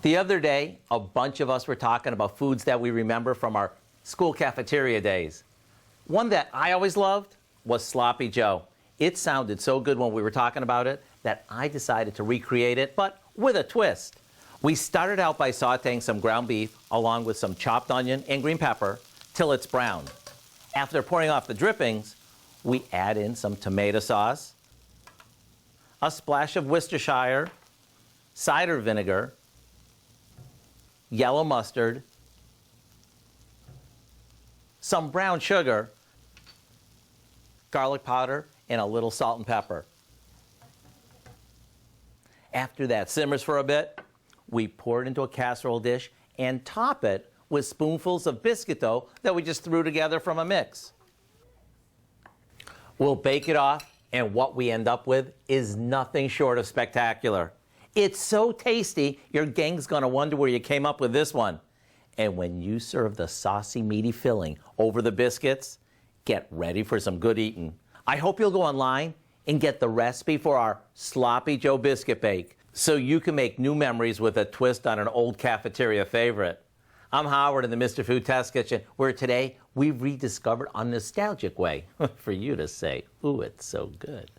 The other day, a bunch of us were talking about foods that we remember from our school cafeteria days. One that I always loved was Sloppy Joe. It sounded so good when we were talking about it that I decided to recreate it, but with a twist. We started out by sauteing some ground beef along with some chopped onion and green pepper till it's brown. After pouring off the drippings, we add in some tomato sauce, a splash of Worcestershire, cider vinegar, yellow mustard, some brown sugar, garlic powder, and a little salt and pepper. After that simmers for a bit, we pour it into a casserole dish and top it with spoonfuls of biscuit dough that we just threw together from a mix. We'll bake it off, and what we end up with is nothing short of spectacular. It's so tasty, your gang's gonna wonder where you came up with this one. And when you serve the saucy, meaty filling over the biscuits, get ready for some good eating. I hope you'll go online and get the recipe for our Sloppy Joe Biscuit Bake so you can make new memories with a twist on an old cafeteria favorite. I'm Howard in the Mr. Food Test Kitchen, where today we've rediscovered a nostalgic way for you to say, ooh, it's so good.